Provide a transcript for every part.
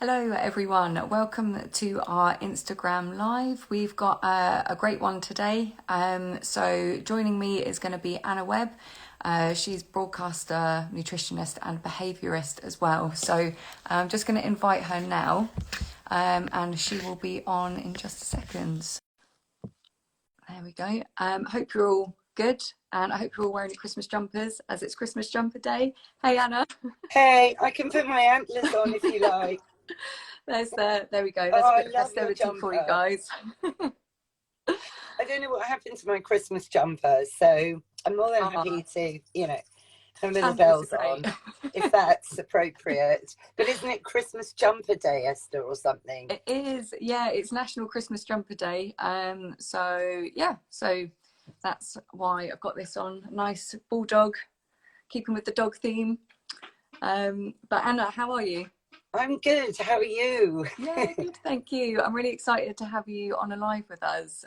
Hello everyone, welcome to our Instagram live. We've got a great one today. So joining me is going to be Anna Webb. She's broadcaster, nutritionist and behaviourist as well. So I'm just going to invite her now and she will be on in just a second. There we go. Hope you're all good and I hope you're all wearing your Christmas jumpers as it's Christmas jumper day. Hey Anna. Hey, I can put my antlers on if you like. There we go. There's Oh, a I bit of love your festivity for you jumper. guys. I don't know what happened to my Christmas jumper, so I'm more than Oh, happy to, have little candles bells are on, great. if that's appropriate. But isn't it Christmas Jumper Day, Esther, or something? It is, yeah, it's National Christmas Jumper Day. So that's why I've got this on. Nice bulldog, keeping with the dog theme. But Anna, how are you? I'm good. How are you? Yeah, good, thank you. I'm really excited to have you on a live with us.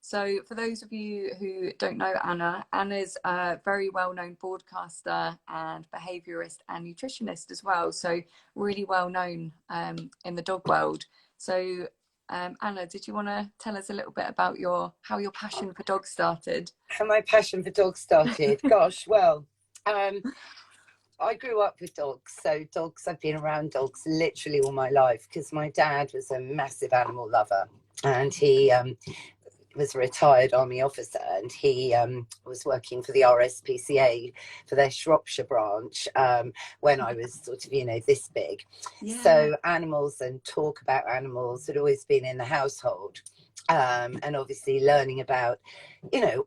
So for those of you who don't know Anna, Anna's a very well-known broadcaster and behaviourist and nutritionist as well. So really well known in the dog world. So Anna, did you want to tell us a little bit about how your passion for dogs started? How my passion for dogs started? Gosh, well, I grew up with dogs, so I've been around dogs literally all my life because my dad was a massive animal lover and he was a retired army officer and he was working for the RSPCA for their Shropshire branch when I was sort of, this big. Yeah. So animals and talk about animals had always been in the household. And obviously learning about,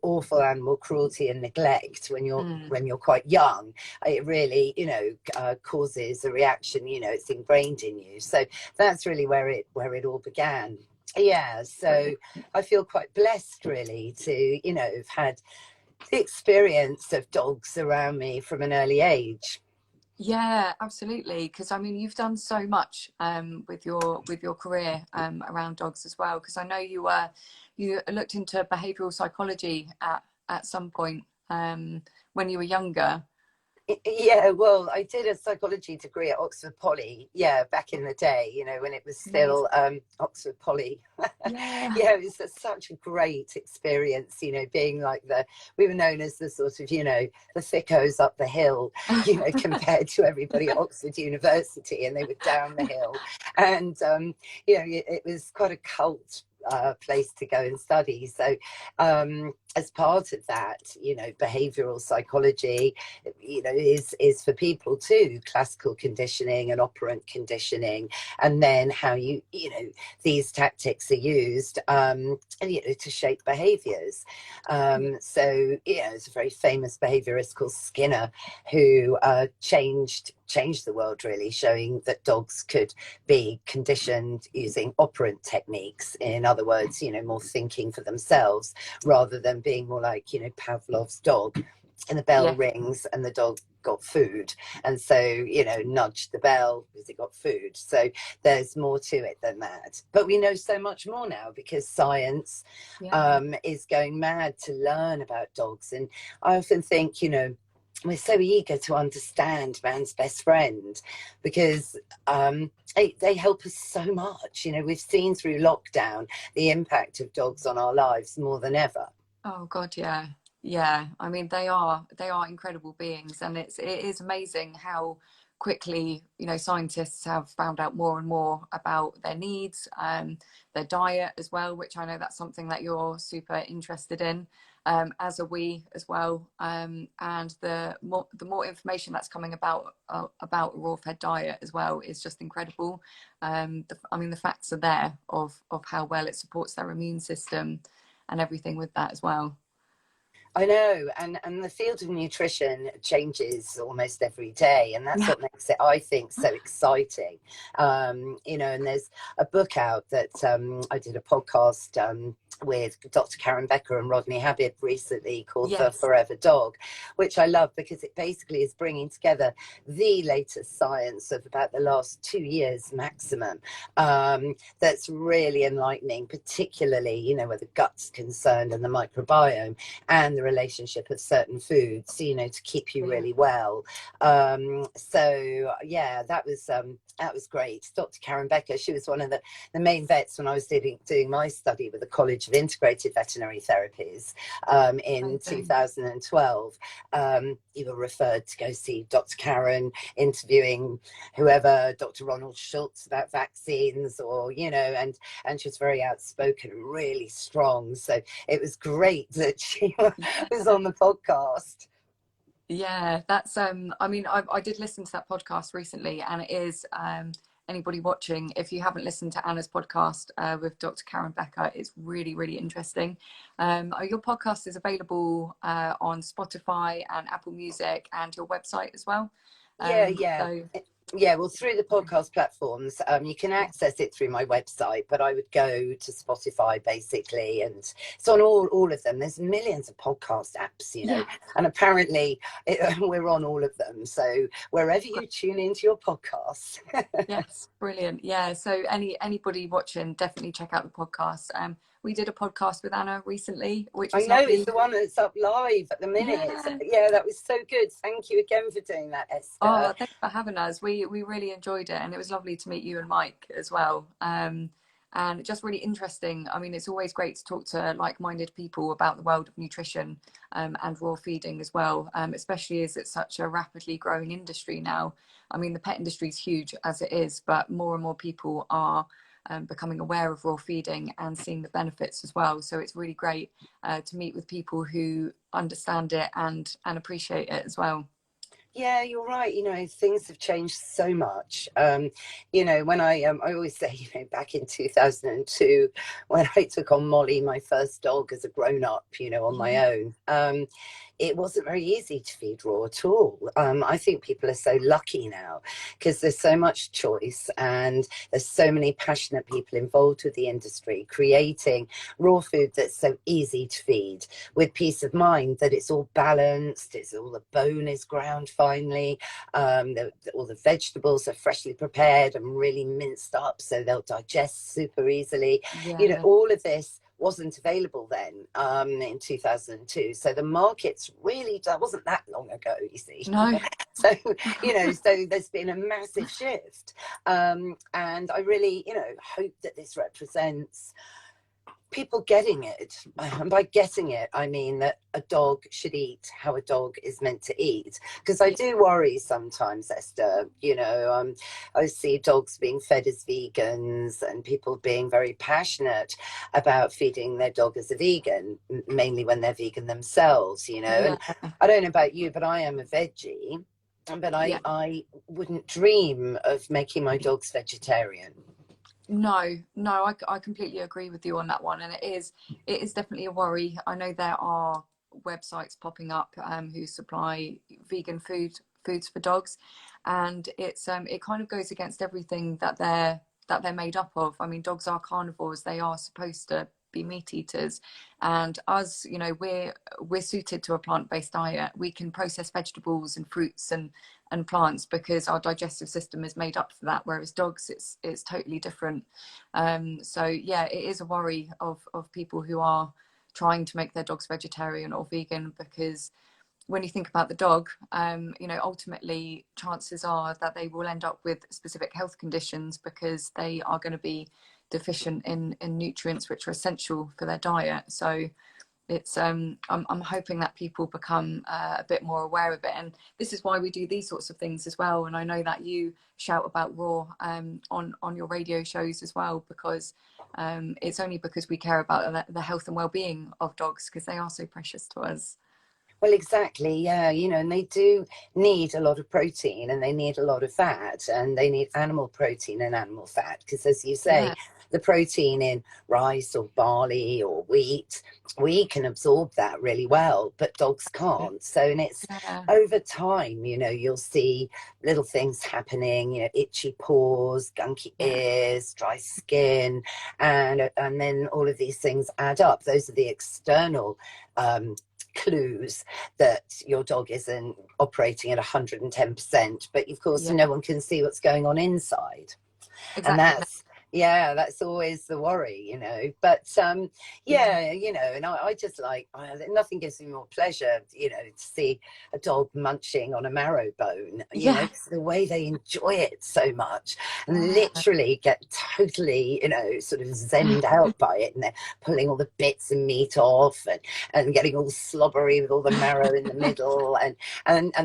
awful animal cruelty and neglect when you're quite young, it really, causes a reaction. It's ingrained in you. So that's really where it all began. Yeah, so I feel quite blessed really to, have had the experience of dogs around me from an early age. Yeah, absolutely. Because I mean, you've done so much with your career around dogs as well. Because I know you looked into behavioural psychology at some point when you were younger. Yeah, well, I did a psychology degree at Oxford Poly, back in the day, when it was still Oxford Poly. Yeah, it was such a great experience, being like we were known as the sort of, the thickos up the hill, compared to everybody at Oxford University, and they were down the hill. And, it was quite a cult place to go and study. So as part of that, behavioral psychology, is for people too, classical conditioning and operant conditioning, and then how these tactics are used to shape behaviors. So it's a very famous behaviorist called Skinner who changed the world really, showing that dogs could be conditioned using operant techniques. In other words, more thinking for themselves rather than being more like, Pavlov's dog, and the bell rings and the dog got food, and so nudged the bell because it got food. So there's more to it than that, but we know so much more now because science is going mad to learn about dogs. And I often think, we're so eager to understand man's best friend because they help us so much. We've seen through lockdown the impact of dogs on our lives more than ever. Oh God, yeah. I mean, they are incredible beings, and it is amazing how quickly scientists have found out more and more about their needs, their diet as well, which I know that's something that you're super interested in, as are we as well. And the more information that's coming about a raw-fed diet as well is just incredible. The facts are there of how well it supports their immune system and everything with that as well. I know, and the field of nutrition changes almost every day, and that's what makes it, I think, so exciting. And there's a book out that I did a podcast with Dr. Karen Becker and Rodney Habib recently, called The Yes. Forever Dog, which I love because it basically is bringing together the latest science of about the last 2 years maximum. That's really enlightening, particularly, you know, where the gut's concerned and the microbiome and the relationship of certain foods, you know, to keep you really well. So yeah, that was great. Dr. Karen Becker, she was one of the main vets when I was doing my study with the College of Integrated Veterinary Therapies in 2012. You were referred to go see Dr. Karen, interviewing whoever, Dr. Ronald Schultz, about vaccines, or, you know, and she was very outspoken and really strong. So it was great that she was on the podcast. Yeah, that's I mean, I did listen to that podcast recently, and it is anybody watching, if you haven't listened to Anna's podcast with Dr. Karen Becker, it's really, really interesting. Your podcast is available on Spotify and Apple Music and your website as well. Yeah, well, through the podcast platforms, you can access it through my website, but I would go to Spotify basically, and it's on all of them. There's millions of podcast apps, you know, and apparently we're on all of them. So wherever you tune into your podcasts. Yes, brilliant. Yeah, so anybody watching, definitely check out the podcast. We did a podcast with Anna recently, which was lovely. It's the one that's up live at the minute. Yeah, that was so good. Thank you again for doing that, Esther. Oh, thanks for having us. We really enjoyed it, and it was lovely to meet you and Mike as well. And just really interesting. I mean, it's always great to talk to like-minded people about the world of nutrition and raw feeding as well, especially as it's such a rapidly growing industry now. I mean, the pet industry is huge as it is, but more and more people are becoming aware of raw feeding and seeing the benefits as well. So it's really great to meet with people who understand it and appreciate it as well. Yeah, you're right. You know, things have changed so much. You know, when I always say, you know, back in 2002, when I took on Molly, my first dog, as a grown up, you know, on my own, it wasn't very easy to feed raw at all. I think people are so lucky now because there's so much choice and there's so many passionate people involved with the industry, creating raw food that's so easy to feed, with peace of mind that it's all balanced, it's all, the bone is ground finely, all the vegetables are freshly prepared and really minced up so they'll digest super easily. You know, all of this wasn't available then in 2002. So the markets really, that wasn't that long ago, you see. No. So, you know, so there's been a massive shift. And I really, you know, hope that this represents people getting it. And by getting it, I mean that a dog should eat how a dog is meant to eat. Because I do worry sometimes, Esther, you know, I see dogs being fed as vegans and people being very passionate about feeding their dog as a vegan, mainly when they're vegan themselves, you know. And I don't know about you, but I am a veggie, but I wouldn't dream of making my dogs vegetarian. No, I completely agree with you on that one, and it is definitely a worry. I know there are websites popping up who supply vegan foods for dogs, and it's it kind of goes against everything that they're made up of. I mean, dogs are carnivores; they are supposed to be meat eaters, and us, you know, we're suited to a plant-based diet. We can process vegetables and fruits and plants because our digestive system is made up for that, whereas dogs, it's totally different. So yeah, it is a worry of people who are trying to make their dogs vegetarian or vegan, because when you think about the dog, you know, ultimately chances are that they will end up with specific health conditions because they are going to be deficient in nutrients which are essential for their diet. So it's I'm hoping that people become a bit more aware of it, and this is why we do these sorts of things as well. And I know that you shout about raw on your radio shows as well, because it's only because we care about the health and well-being of dogs, because they are so precious to us. Well, exactly. Yeah. And they do need a lot of protein and they need a lot of fat and they need animal protein and animal fat. Because, as you say, Yeah, the protein in rice or barley or wheat, we can absorb that really well, but dogs can't. So, and it's yeah, over time, you'll see little things happening, itchy paws, gunky yeah, ears, dry skin, and then all of these things add up. Those are the external um, clues that your dog isn't operating at 110%, but of course yeah. no one can see what's going on inside. And Exactly. that's always the worry, but Yeah, and I just nothing gives me more pleasure, to see a dog munching on a marrow bone, yeah, 'cause the way they enjoy it so much and yeah. literally get totally, sort of zenned out by it, and they're pulling all the bits and meat off and getting all slobbery with all the marrow in the middle, and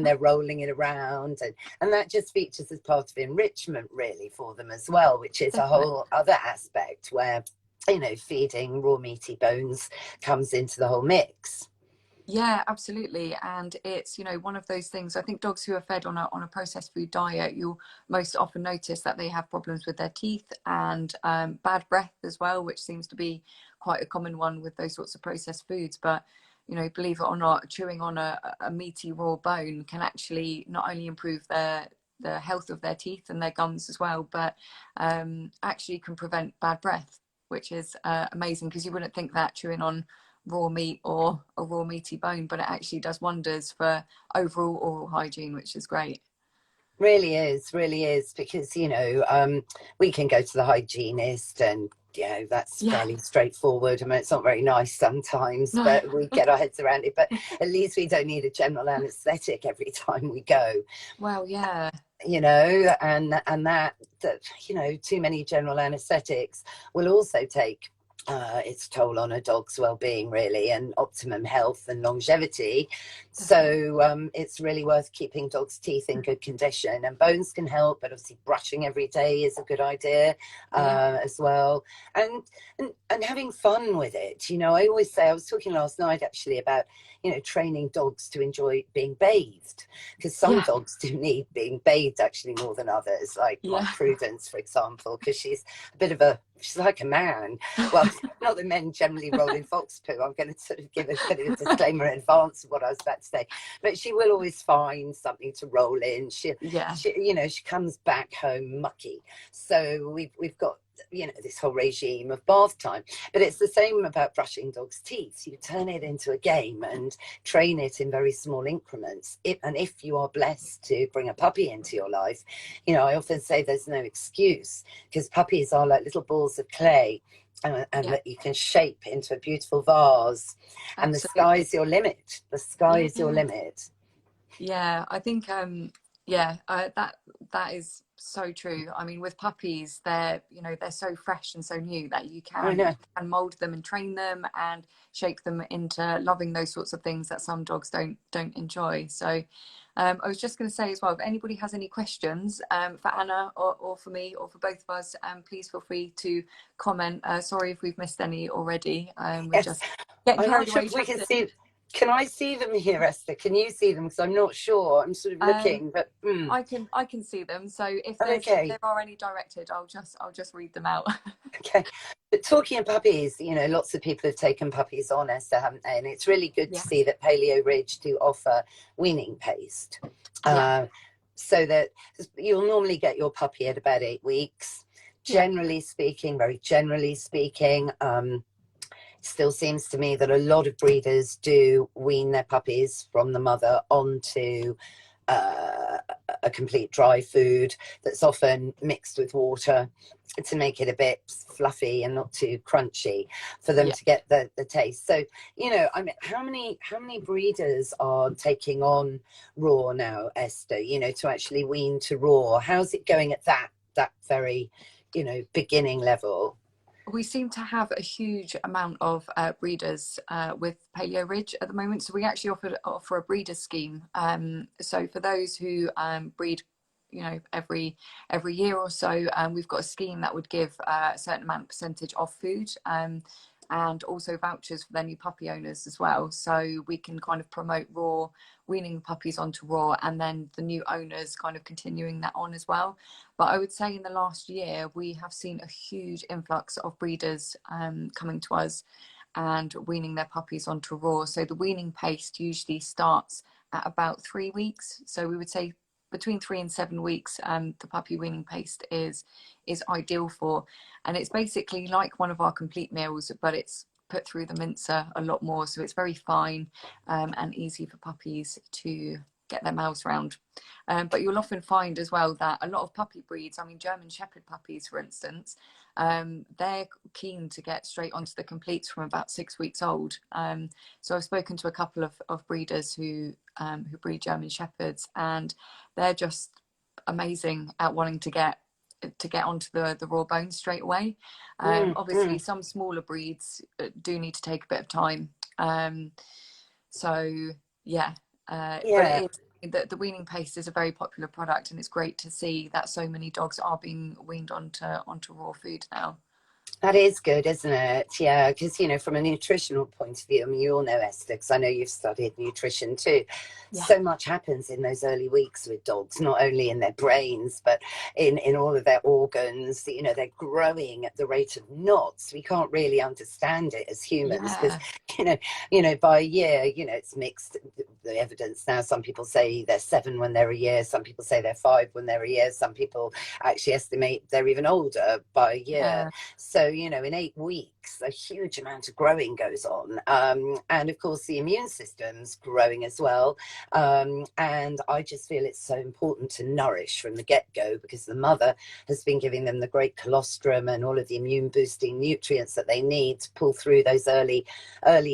they're rolling it around, and that just features as part of enrichment really for them as well, which is a Definitely. whole other aspect where feeding raw meaty bones comes into the whole mix. Yeah, absolutely. And it's, one of those things. I think dogs who are fed on a processed food diet, you'll most often notice that they have problems with their teeth and bad breath as well, which seems to be quite a common one with those sorts of processed foods. But, believe it or not, chewing on a meaty raw bone can actually not only improve the health of their teeth and their gums as well, but actually can prevent bad breath, which is amazing, because you wouldn't think that chewing on raw meat or a raw meaty bone, but it actually does wonders for overall oral hygiene, which is great. Really is, because we can go to the hygienist, and that's Yeah, fairly straightforward. I mean, it's not very nice sometimes, no, but we get our heads around it. But at least we don't need a general anesthetic every time we go. well, yeah, And that too many general anesthetics will also take its toll on a dog's well-being, really, and optimum health and longevity. definitely. So it's really worth keeping dogs' teeth in good condition, and bones can help, but obviously brushing every day is a good idea Yeah, as well, and, and having fun with it. I always say, I was talking last night actually about training dogs to enjoy being bathed, because some yeah, dogs do need being bathed actually more than others, like my yeah, Prudence, for example, because she's like a man. Well, not that men generally roll in fox poo. I'm going to sort of give a bit of a disclaimer in advance of what I was about to say, but she will always find something to roll in. yeah, She comes back home mucky, so we've got this whole regime of bath time. But it's the same about brushing dogs' teeth. You turn it into a game and train it in very small increments. And if you are blessed to bring a puppy into your life, I often say there's no excuse, because puppies are like little balls of clay, and yeah, that you can shape into a beautiful vase, and the absolutely. sky's your limit. The sky is your Yeah, limit. yeah, I think yeah, that is so true. I mean, with puppies, they're so fresh and so new that you I can know. mold them and train them and shape them into loving those sorts of things that some dogs don't enjoy. So I was just going to say as well, if anybody has any questions for Anna or for me or for both of us, please feel free to comment. Sorry if we've missed any already. We're Yes, just getting I'm not carried sure away if we can chatting. see. Can I see them here, Esther? Can you see them? Because I'm not sure. I'm sort of Um, looking, but I can see them. So if there okay, are any directed, I'll just read them out. okay. But talking of puppies, lots of people have taken puppies on, Esther, haven't they? And it's really good to Yeah, see that Paleo Ridge do offer weaning paste, yeah, uh, so that you'll normally get your puppy at about 8 weeks. yeah, Generally speaking, very generally speaking, still seems to me that a lot of breeders do wean their puppies from the mother onto uh, a complete dry food that's often mixed with water to make it a bit fluffy and not too crunchy for them yeah. to get the taste. So I mean, how many breeders are taking on raw now, Esther, to actually wean to raw? How's it going at that very beginning level? We seem to have a huge amount of breeders with Paleo Ridge at the moment. So we actually offer a breeder scheme. So for those who breed, every year or so, we've got a scheme that would give a certain amount percentage off food. and also vouchers for their new puppy owners as well. So we can kind of promote raw, weaning puppies onto raw, and then the new owners kind of continuing that on as well. But I would say in the last year, we have seen a huge influx of breeders coming to us and weaning their puppies onto raw. So the weaning pace usually starts at about 3 weeks. So we would say between 3 and 7 weeks, the puppy weaning pace is ideal for. And it's basically like one of our complete meals, but it's put through the mincer a lot more. So it's very fine and easy for puppies to get their mouths around. But you'll often find as well that a lot of puppy breeds, I mean, German Shepherd puppies, for instance, they're keen to get straight onto the completes from about 6 weeks old. So I've spoken to a couple of breeders who breed German Shepherds, and they're just amazing at wanting to get onto the raw bones straight away. Obviously, some smaller breeds do need to take a bit of time. So yeah. But it is, the weaning paste is a very popular product, and it's great to see that so many dogs are being weaned onto raw food now. That is good, isn't it? Yeah, because, you know, from a nutritional point of view, I mean, you all know, Esther, because I know you've studied nutrition too. Yeah. So much happens in those early weeks with dogs, not only in their brains, but in all of their organs. You know, they're growing at the rate of knots. We can't really understand it as humans because, you know, by a year, you know, it's mixed. The evidence now, some people say they're 7 when they're a year. Some people say they're 5 when they're a year. Some people actually estimate they're even older by a year. Yeah. So, you know, in 8 weeks, a huge amount of growing goes on. And of course, the immune system's growing as well. And I just feel it's so important to nourish from the get-go, because the mother has been giving them the great colostrum and all of the immune boosting nutrients that they need to pull through those early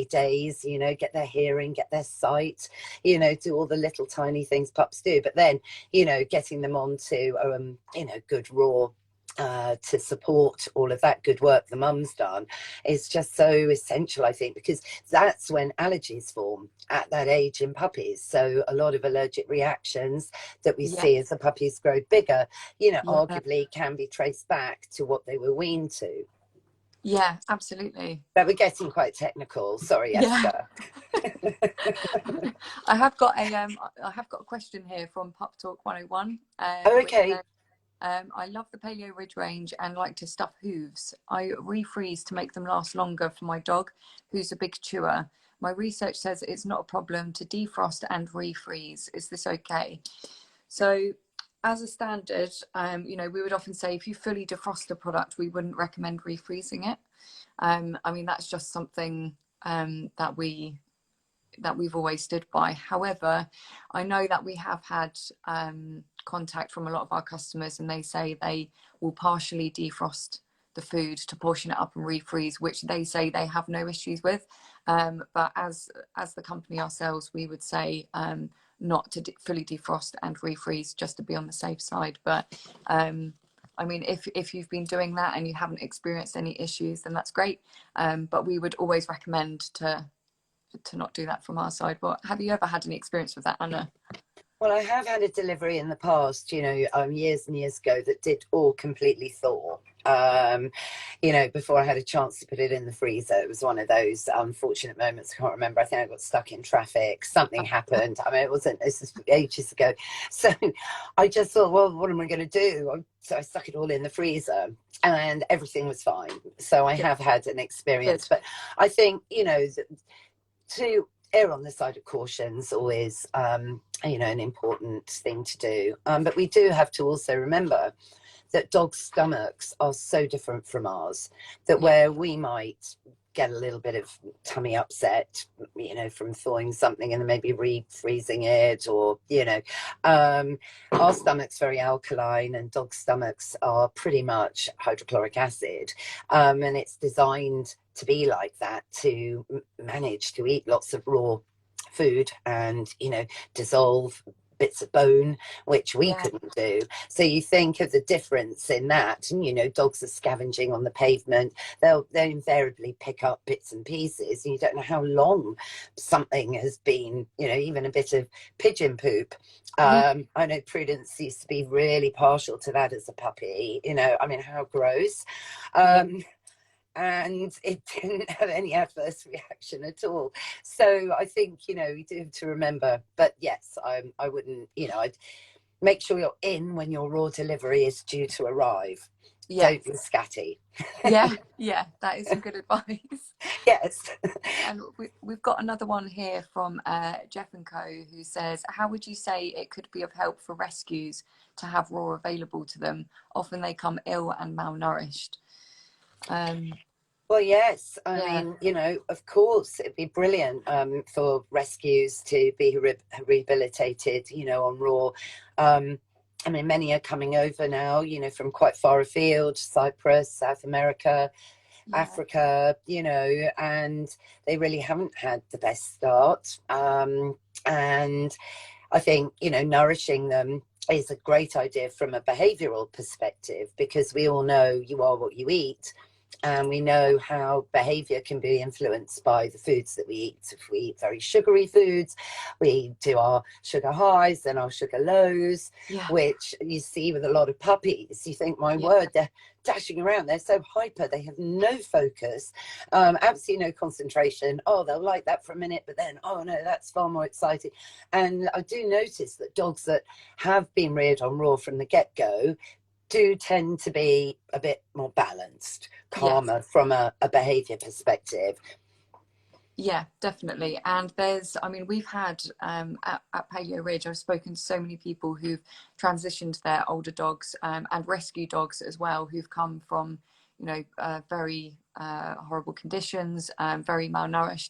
days, you know, get their hearing, get their sight, you know, do all the little tiny things pups do. But then, you know, getting them onto, you know, good raw to support all of that good work the mum's done is just so essential, I think, because that's when allergies form at that age in puppies. So a lot of allergic reactions that we see as the puppies grow bigger, you know, arguably can be traced back to what they were weaned to. Yeah, absolutely. But we're getting quite technical. Sorry, Esther. I have got a question here from Pup Talk 101. Okay. I love the Paleo Ridge range and like to stuff hooves. I refreeze to make them last longer for my dog, who's a big chewer. My research says it's not a problem to defrost and refreeze. Is this okay? So as a standard, you know, we would often say if you fully defrost a product, we wouldn't recommend refreezing it. I mean, that's just something that we've always stood by. However, I know that we have had contact from a lot of our customers, and they say they will partially defrost the food to portion it up and refreeze, which they say they have no issues with. But as the company ourselves, we would say not to fully defrost and refreeze, just to be on the safe side. But I mean, if you've been doing that and you haven't experienced any issues, then that's great. But we would always recommend to not do that from our side. But have you ever had any experience with that, Anna? Well, I have had a delivery in the past, you know, years and years ago, that did all completely thaw. You know, before I had a chance to put it in the freezer. It was one of those unfortunate moments. I can't remember. I think I got stuck in traffic. Something happened. I mean, this was ages ago. So I just thought, well, what am I going to do? So I stuck it all in the freezer and everything was fine. So I have had an experience. But I think, you know, to err on the side of caution is always, you know, an important thing to do. But we do have to also remember that dogs' stomachs are so different from ours, that where we might get a little bit of tummy upset, you know, from thawing something and then maybe refreezing it, or, you know, our stomach's very alkaline and dog stomachs are pretty much hydrochloric acid, and it's designed to be like that, to manage to eat lots of raw food and, you know, dissolve bits of bone, which we couldn't do. So you think of the difference in that, and, you know, dogs are scavenging on the pavement. They'll invariably pick up bits and pieces, and you don't know how long something has been, you know, even a bit of pigeon poop. I know Prudence used to be really partial to that as a puppy, you know, I mean, how gross. and it didn't have any adverse reaction at all. So I think, you do have to remember. But yes, I wouldn't, I'd make sure you're in when your raw delivery is due to arrive. Yeah. Don't be scatty. Yeah, that is some good advice. Yes. And we've got another one here from Jeff and Co, who says, how would you say it could be of help for rescues to have raw available to them? Often they come ill and malnourished. Well, yes. I mean, of course, it'd be brilliant for rescues to be rehabilitated, on raw. I mean, many are coming over now, from quite far afield, Cyprus, South America, Africa, and they really haven't had the best start. And I think, nourishing them is a great idea from a behavioural perspective, because we all know you are what you eat. And we know how behavior can be influenced by the foods that we eat. If we eat very sugary foods, we do our sugar highs and our sugar lows, which you see with a lot of puppies. You think, my word, they're dashing around. They're so hyper. They have no focus, absolutely no concentration. Oh, they'll like that for a minute, but then, oh no, that's far more exciting. And I do notice that dogs that have been reared on raw from the get-go do tend to be a bit more balanced, calmer from a behavior perspective. Yeah, definitely. And we've had at Paleo Ridge, I've spoken to so many people who've transitioned their older dogs and rescue dogs as well, who've come from, very horrible conditions, very malnourished,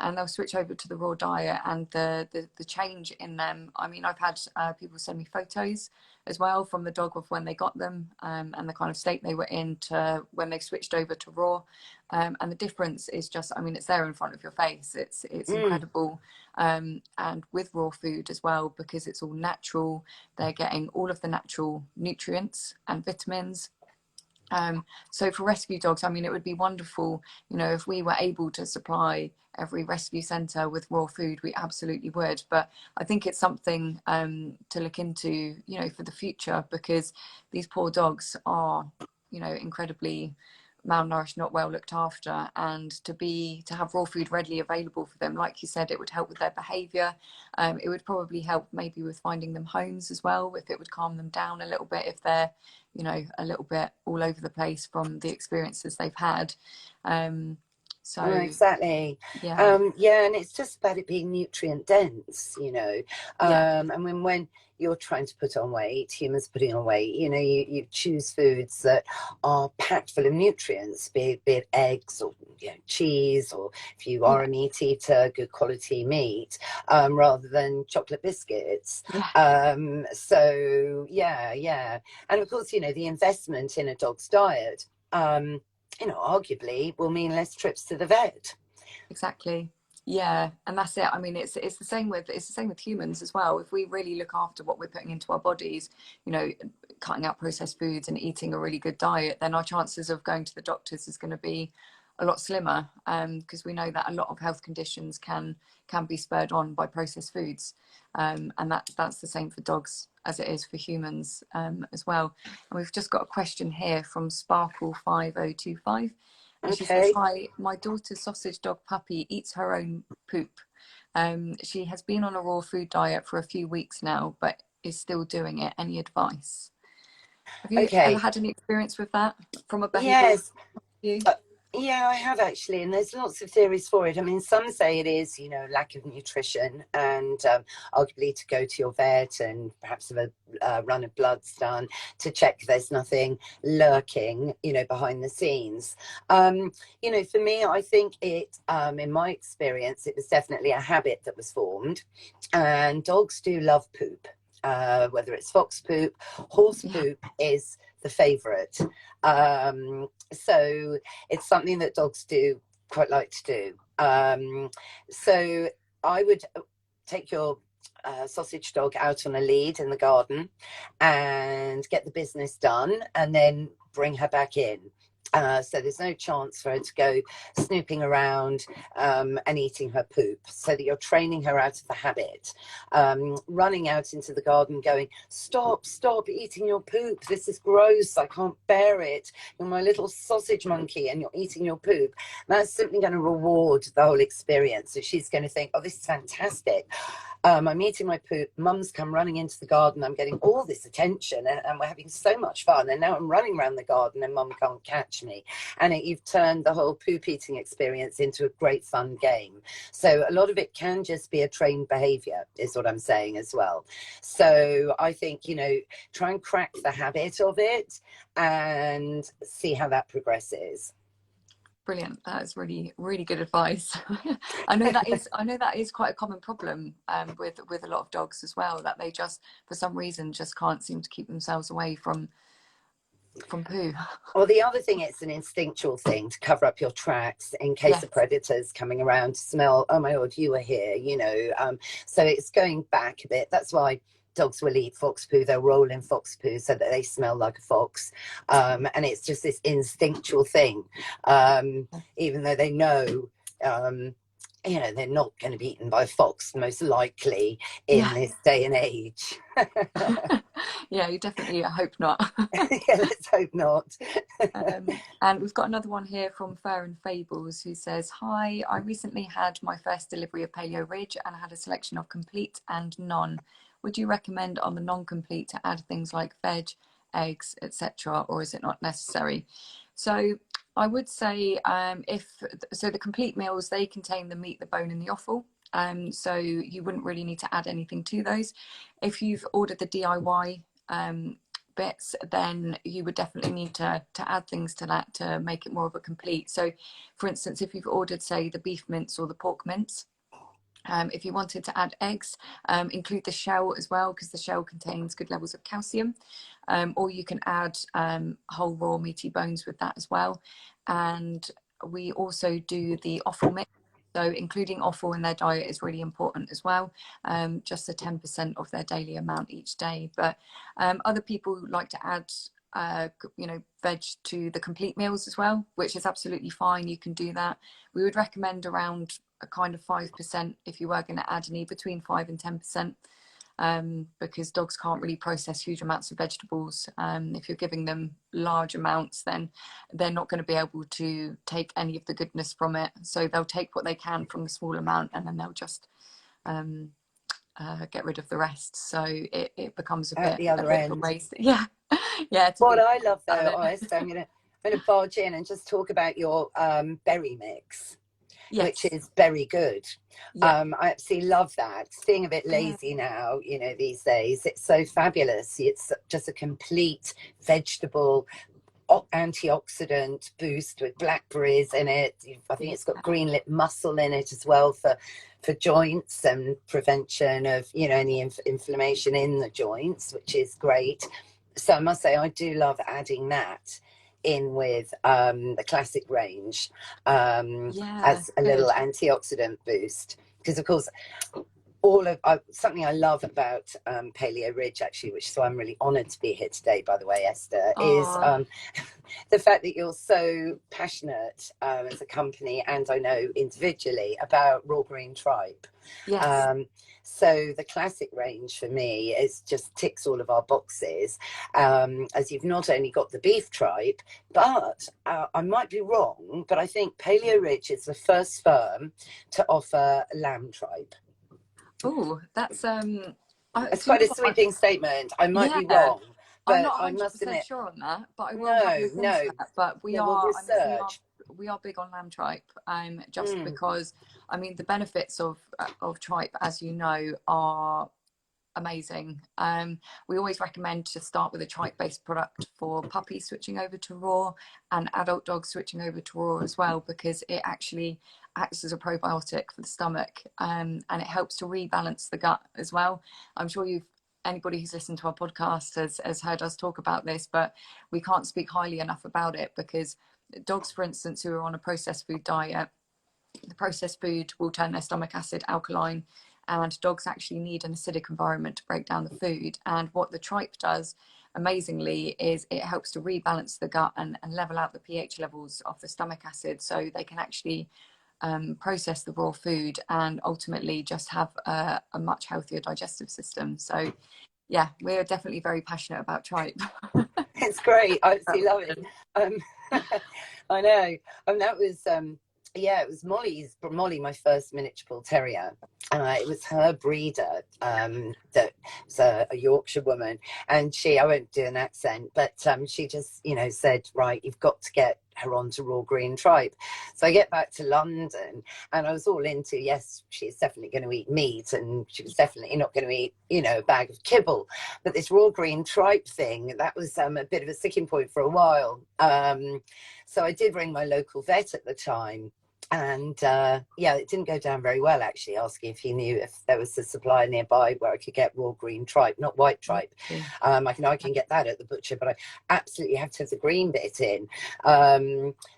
and they'll switch over to the raw diet, and the change in them. I mean, I've had people send me photos as well from the dog of when they got them and the kind of state they were in to when they switched over to raw. And the difference is just, I mean, it's there in front of your face. It's incredible. And with raw food as well, because it's all natural, they're getting all of the natural nutrients and vitamins. So for rescue dogs, I mean, it would be wonderful, if we were able to supply every rescue centre with raw food, we absolutely would. But I think it's something to look into, for the future, because these poor dogs are, incredibly malnourished, not well looked after, and to have raw food readily available for them, like you said, it would help with their behaviour. It would probably help maybe with finding them homes as well, if it would calm them down a little bit if they're a little bit all over the place from the experiences they've had. So exactly. And it's just about it being nutrient dense, and when you're trying to put on weight, humans putting on weight, you choose foods that are packed full of nutrients, be it eggs or cheese, or if you are a meat eater, good quality meat, rather than chocolate biscuits. So and of course, the investment in a dog's diet arguably will mean less trips to the vet. Exactly. Yeah, and that's it. I mean, it's the same with humans as well. If we really look after what we're putting into our bodies, cutting out processed foods and eating a really good diet, then our chances of going to the doctors is going to be a lot slimmer, because we know that a lot of health conditions can be spurred on by processed foods, and that's the same for dogs as it is for humans as well. And we've just got a question here from Sparkle 5025. And she says, hi, my daughter's sausage dog puppy eats her own poop. She has been on a raw food diet for a few weeks now, but is still doing it. Any advice? Have you ever had any experience with that from a behavioural view? Yeah, I have actually, and there's lots of theories for it. I mean, some say it is, lack of nutrition, and arguably to go to your vet and perhaps have a run of bloods done to check there's nothing lurking, behind the scenes. For me, I think it, in my experience, it was definitely a habit that was formed, and dogs do love poop. Whether it's fox poop, horse poop is the favorite. So it's something that dogs do quite like to do. So I would take your sausage dog out on a lead in the garden and get the business done, and then bring her back in. So there's no chance for her to go snooping around and eating her poop, so that you're training her out of the habit. Running out into the garden going, stop eating your poop, this is gross, I can't bear it, you're my little sausage monkey and you're eating your poop. That's simply going to reward the whole experience. So she's going to think, oh, this is fantastic. I'm eating my poop, mum's come running into the garden, I'm getting all this attention, and we're having so much fun, and now I'm running around the garden and mum can't catch me. And you've turned the whole poop eating experience into a great fun game. So a lot of it can just be a trained behavior, is what I'm saying as well. So I think, you know, try and crack the habit of it and see how that progresses. Brilliant. That is really, really good advice. I know that is quite a common problem with a lot of dogs as well, that they just, for some reason, just can't seem to keep themselves away from poo. Well, the other thing, it's an instinctual thing to cover up your tracks in case of predators coming around to smell, oh my God, you were here, you know. So it's going back a bit. That's why dogs will eat fox poo, they'll roll in fox poo so that they smell like a fox. And it's just this instinctual thing, even though they know, you know, they're not going to be eaten by a fox, most likely, in this day and age. Yeah, you definitely hope not. Yeah, let's hope not. And we've got another one here from Fur and Fables, who says, hi, I recently had my first delivery of Paleo Ridge and had a selection of complete and non. Would you recommend on the non-complete to add things like veg, eggs, etc., or is it not necessary? So I would say the complete meals, they contain the meat, the bone and the offal. So you wouldn't really need to add anything to those. If you've ordered the DIY bits, then you would definitely need to add things to that to make it more of a complete. So for instance, if you've ordered, say, the beef mince or the pork mince, if you wanted to add eggs, include the shell as well, because the shell contains good levels of calcium. Or you can add whole raw meaty bones with that as well. And we also do the offal mix. So including offal in their diet is really important as well. Just a 10% of their daily amount each day. But other people like to add veg to the complete meals as well, which is absolutely fine. You can do that. We would recommend around a kind of 5% if you were going to add any, between 5 and 10%, because dogs can't really process huge amounts of vegetables. If you're giving them large amounts, then they're not going to be able to take any of the goodness from it. So they'll take what they can from the small amount, and then they'll just get rid of the rest. So it becomes a bit of a waste. Yeah. What I love though, I'm going to barge in and just talk about your berry mix. Yes. Which is very good. I absolutely love that. Being a bit lazy now, you know, these days, it's so fabulous. It's just a complete vegetable antioxidant boost with blackberries in it. I think it's got green lip mussel in it as well for joints and prevention of, you know, any inflammation in the joints, which is great. So I must say, I do love adding that in with the classic range as a little antioxidant boost, because of course something I love about Paleo Ridge, actually, so I'm really honoured to be here today, by the way, Esther, is the fact that you're so passionate as a company, and I know individually, about raw green tripe. Yes. So the classic range for me is just ticks all of our boxes, as you've not only got the beef tripe, but I might be wrong, but I think Paleo Ridge is the first firm to offer lamb tripe. Oh, that's it's quite a sweeping statement. I might be wrong, but I'm not 100% I must admit, sure on that. But I will have looked into that. But we are big on lamb tripe, just because, I mean, the benefits of tripe, as you know, are amazing. We always recommend to start with a tripe-based product for puppies switching over to raw, and adult dogs switching over to raw as well, because it actually acts as a probiotic for the stomach, and it helps to rebalance the gut as well. I'm sure anybody who's listened to our podcast has heard us talk about this, but we can't speak highly enough about it, because dogs, for instance, who are on a processed food diet, the processed food will turn their stomach acid alkaline, and dogs actually need an acidic environment to break down the food. And what the tripe does, amazingly is it helps to rebalance the gut and level out the pH levels of the stomach acid, so they can actually process the raw food and ultimately just have a much healthier digestive system. So yeah, we're definitely very passionate about tripe. It's great. I absolutely love it. I know. That was yeah, it was Molly, my first miniature bull terrier. It was her breeder, that was a Yorkshire woman, and I won't do an accent, but she just, said, right, you've got to get her onto raw green tripe. So I get back to London, and I was all into, yes, she's definitely going to eat meat, and she was definitely not going to eat, a bag of kibble. But this raw green tripe thing, that was a bit of a sticking point for a while. So I did ring my local vet at the time. And yeah, it didn't go down very well, actually, asking if he knew if there was a supplier nearby where I could get raw green tripe, not white tripe. I can get that at the butcher, but I absolutely have to have the green bit in.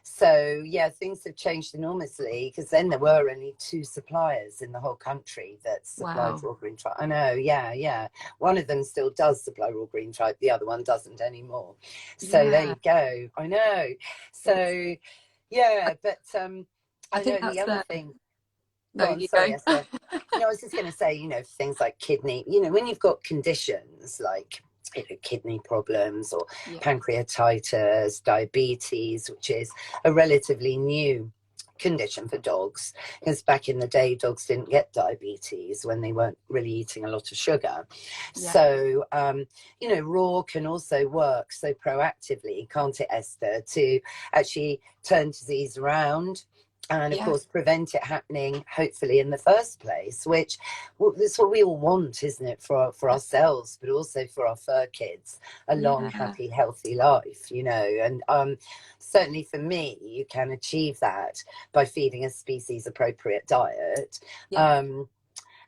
So yeah, things have changed enormously, because then there were only 2 suppliers in the whole country that supplied raw green tripe. I know, yeah. One of them still does supply raw green tripe, the other one doesn't anymore. So there you go. I know. So yeah, but I know the other thing. No, I'm sorry, Esther. I was just going to say, things like kidney, when you've got conditions like, kidney problems or pancreatitis, diabetes, which is a relatively new condition for dogs, because back in the day, dogs didn't get diabetes when they weren't really eating a lot of sugar. So, raw can also work so proactively, can't it, Esther, to actually turn disease around. And of course, prevent it happening, hopefully, in the first place, which that's what we all want, isn't it, for ourselves, but also for our fur kids, a long, happy, healthy life, and certainly for me, you can achieve that by feeding a species appropriate diet. And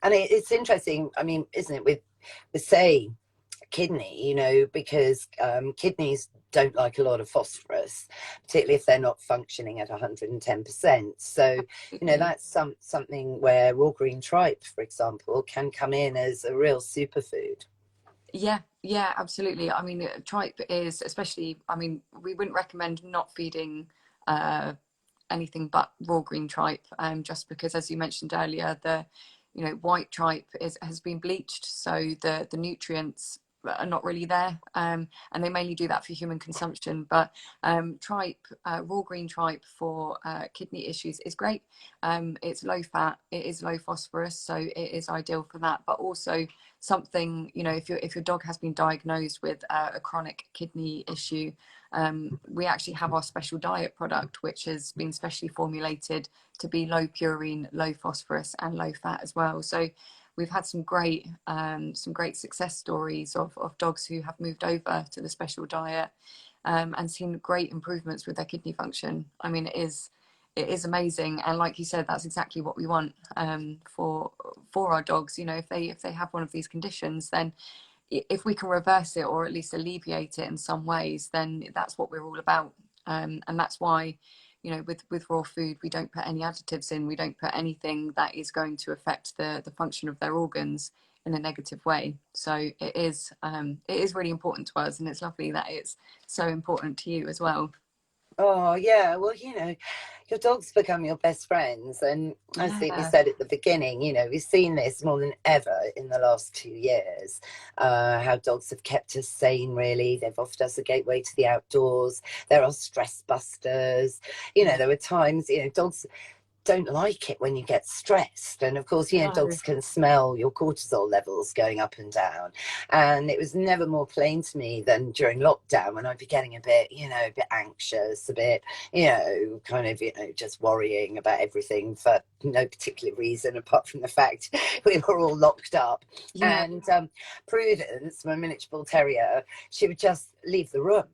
it's interesting, isn't it, with say kidney, because kidneys don't like a lot of phosphorus, particularly if they're not functioning at 110%. So, that's something where raw green tripe, for example, can come in as a real superfood. Yeah, absolutely. Tripe is especially, we wouldn't recommend not feeding anything but raw green tripe, just because, as you mentioned earlier, the white tripe has been bleached, so the nutrients are not really there, and they mainly do that for human consumption. But tripe, raw green tripe for kidney issues is great. It's low fat, it is low phosphorus, so it is ideal for that. But also something, if your dog has been diagnosed with a chronic kidney issue, we actually have our special diet product, which has been specially formulated to be low purine, low phosphorus, and low fat as well. So we've had some great success stories of dogs who have moved over to the special diet, and seen great improvements with their kidney function. It is amazing, and like you said, that's exactly what we want for our dogs. If they have one of these conditions, then if we can reverse it or at least alleviate it in some ways, then that's what we're all about. And that's why, with raw food, we don't put any additives in. We don't put anything that is going to affect the function of their organs in a negative way. So it is really important to us, and it's lovely that it's so important to you as well. Oh yeah, well, your dogs become your best friends, and as we said at the beginning, we've seen this more than ever in the last 2 years, how dogs have kept us sane. Really, they've offered us a gateway to the outdoors. There are stress busters. There were times, dogs don't like it when you get stressed, and of course dogs can smell your cortisol levels going up and down, and it was never more plain to me than during lockdown, when I'd be getting a bit anxious, a bit just worrying about everything for no particular reason apart from the fact we were all locked up. And Prudence, my miniature bull terrier, she would just leave the room,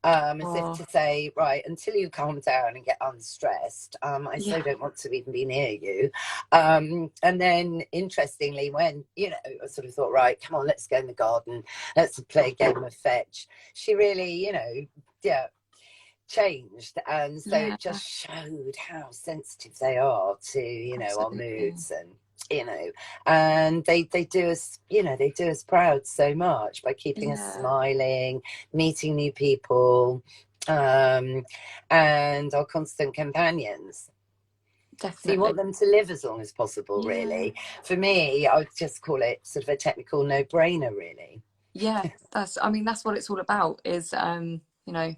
as if to say, right, until you calm down and get unstressed, I so don't want to even be near you. And then, interestingly, when, I sort of thought, right, come on, let's go in the garden, let's play a game of fetch. She really, changed, and so Yeah, it just showed how sensitive they are to, you know, our absolutely. moods, and you know, and they do us, you know, they do us proud so much by keeping us Yeah, smiling, meeting new people, um and our constant companions. So you definitely. want them to live as long as possible, Yeah. really. For me, I would just call it sort of a technical no-brainer, really. Yeah, I mean, that's what it's all about is, you know,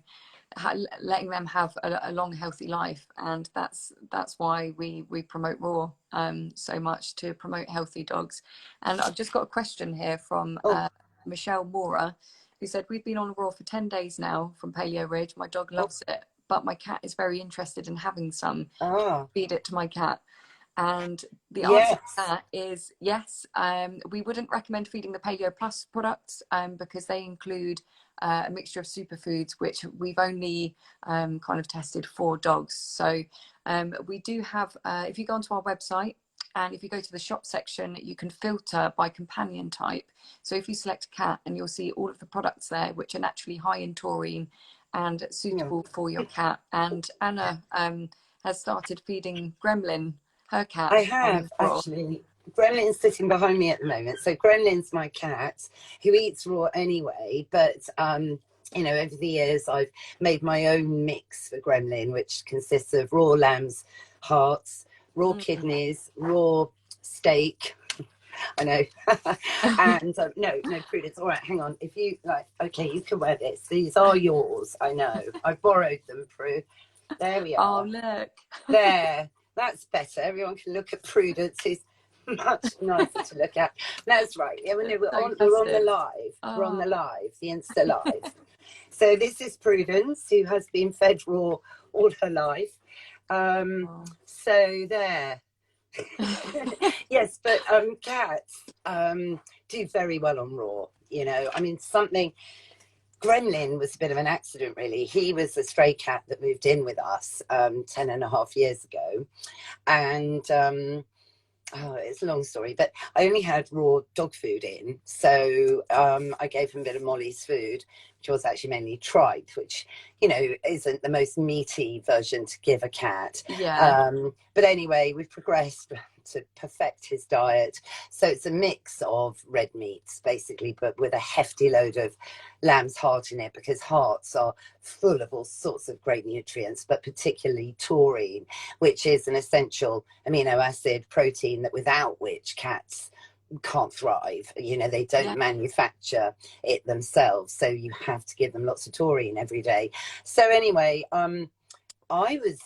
letting them have a long, healthy life. And that's why we promote Raw so much, to promote healthy dogs. And I've just got a question here from Oh, Michelle Mora, who said, we've been on Raw for 10 days now from Paleo Ridge. My dog oh, loves it, but my cat is very interested in having some. ah, Feed it to my cat. And the answer to yes. that is yes. We wouldn't recommend feeding the Paleo Plus products because they include a mixture of superfoods, which we've only kind of tested for dogs. So we do have, if you go onto our website and if you go to the shop section, you can filter by companion type. So if you select cat, and you'll see all of the products there, which are naturally high in taurine and Yeah. suitable for your cat. And Anna has started feeding Gremlin, her I cat, have Raw. actually. Gremlin's sitting behind me at the moment. So Gremlin's my cat who eats raw anyway, but you know, over the years I've made my own mix for Gremlin, which consists of raw lamb's hearts, raw Mm. kidneys, raw steak. I know. And no, Prudence. All right, hang on. If you like, okay, you can wear this. These are yours. I know. I borrowed them, Prue. There we Oh, are. look. There, that's better. Everyone can look at Prudence. It's much nicer to look at. That's right. Yeah, That's we're so on the festive. live. We're on Oh, the live, the Insta live. So this is Prudence, who has been fed raw all her life. So there. Yes, but cats do very well on raw. You know, I mean, something. Gremlin was a bit of an accident, really. He was a stray cat that moved in with us 10 and a half years ago. And oh, it's a long story, but I only had raw dog food in. So I gave him a bit of Molly's food, which was actually mainly tripe, which, you know, isn't the most meaty version to give a cat. yeah. But anyway, we've progressed to perfect his diet. So it's a mix of red meats, basically, but with a hefty load of lamb's heart in it, because hearts are full of all sorts of great nutrients, but particularly taurine, which is an essential amino acid protein that without which cats can't thrive. You know, they don't Yeah. manufacture it themselves, so you have to give them lots of taurine every day. So anyway, I was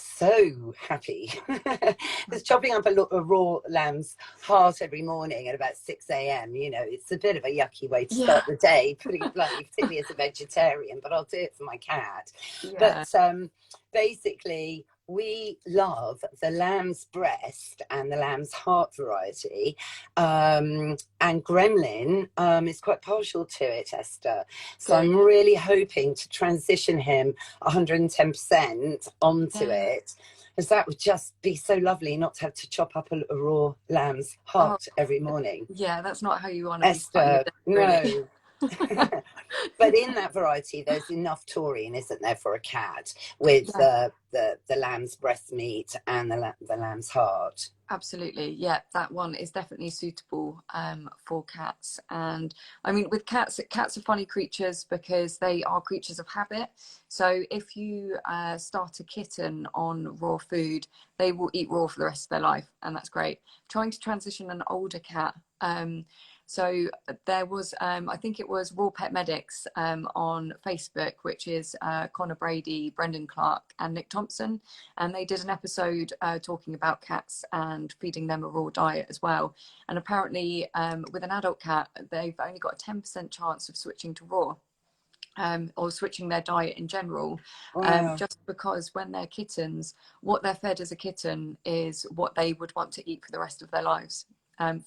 so happy because chopping up a raw lamb's heart every morning at about 6 a.m., you know, it's a bit of a yucky way to Yeah. start the day, putting it bluntly, particularly as a vegetarian, but I'll do it for my cat. Yeah. But basically, we love the lamb's breast and the lamb's heart variety. And Gremlin is quite partial to it, Esther. So Good. I'm really hoping to transition him 110% onto Yeah. it, because that would just be so lovely not to have to chop up a raw lamb's Oh, heart every morning. yeah. That's not how you want to be starting your Esther, day, really. no. But in that variety, there's enough taurine, isn't there, for a cat with Yeah. the lamb's breast meat and the lamb's heart. Absolutely. Yeah, that one is definitely suitable for cats. And I mean, with cats, cats are funny creatures because they are creatures of habit. So if you start a kitten on raw food, they will eat raw for the rest of their life, and that's great. Trying to transition an older cat. So there was, I think it was Raw Pet Medics on Facebook, which is Connor Brady, Brendan Clark, and Nick Thompson, and they did an episode talking about cats and feeding them a raw diet as well. And apparently, with an adult cat, they've only got a 10% chance of switching to raw. Or switching their diet in general, Wow. just because when they're kittens, what they're fed as a kitten is what they would want to eat for the rest of their lives.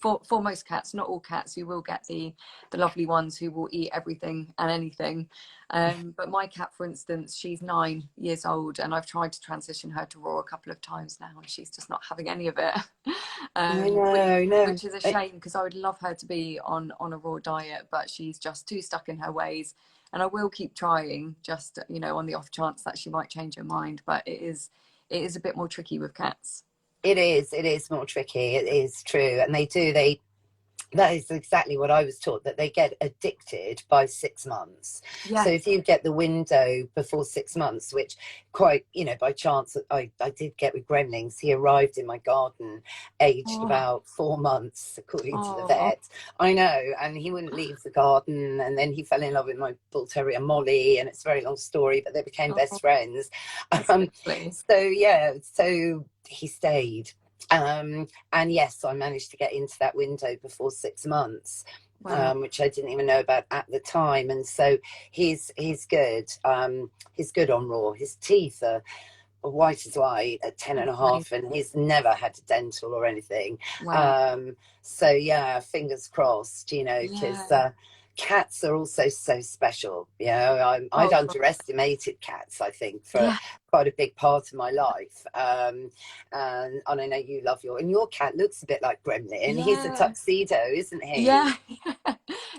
For most cats, not all cats, you will get the lovely ones who will eat everything and anything. But my cat, for instance, she's 9 years old, and I've tried to transition her to raw a couple of times now, and she's just not having any of it. I Which, know, no. which is a shame because I would love her to be on a raw diet, but she's just too stuck in her ways. and I will keep trying, just, you know, on the off chance that she might change her mind. But it is a bit more tricky with cats. It is more tricky. It is true. And that is exactly what I was taught, that they get addicted by 6 months. Yeah. So if you get the window before 6 months, which quite, you know, by chance, I did get with Gremlings. He arrived in my garden aged about 4 months, according to the vet. I know. And he wouldn't leave the garden. And then he fell in love with my bull terrier, Molly. And it's a very long story, but they became best friends. So, yeah, so he stayed. And yes, I managed to get into that window before 6 months, which I didn't even know about at the time. And so he's good. He's good on Raw. His teeth are white as white at 10 and a half, and he's never had a dental or anything. So yeah, fingers crossed, you know, because cats are also so special. You know, I'd underestimated cats, I think, for quite a big part of my life. And I know you love your cat looks a bit like Gremlin. He's a tuxedo, isn't he? Yeah.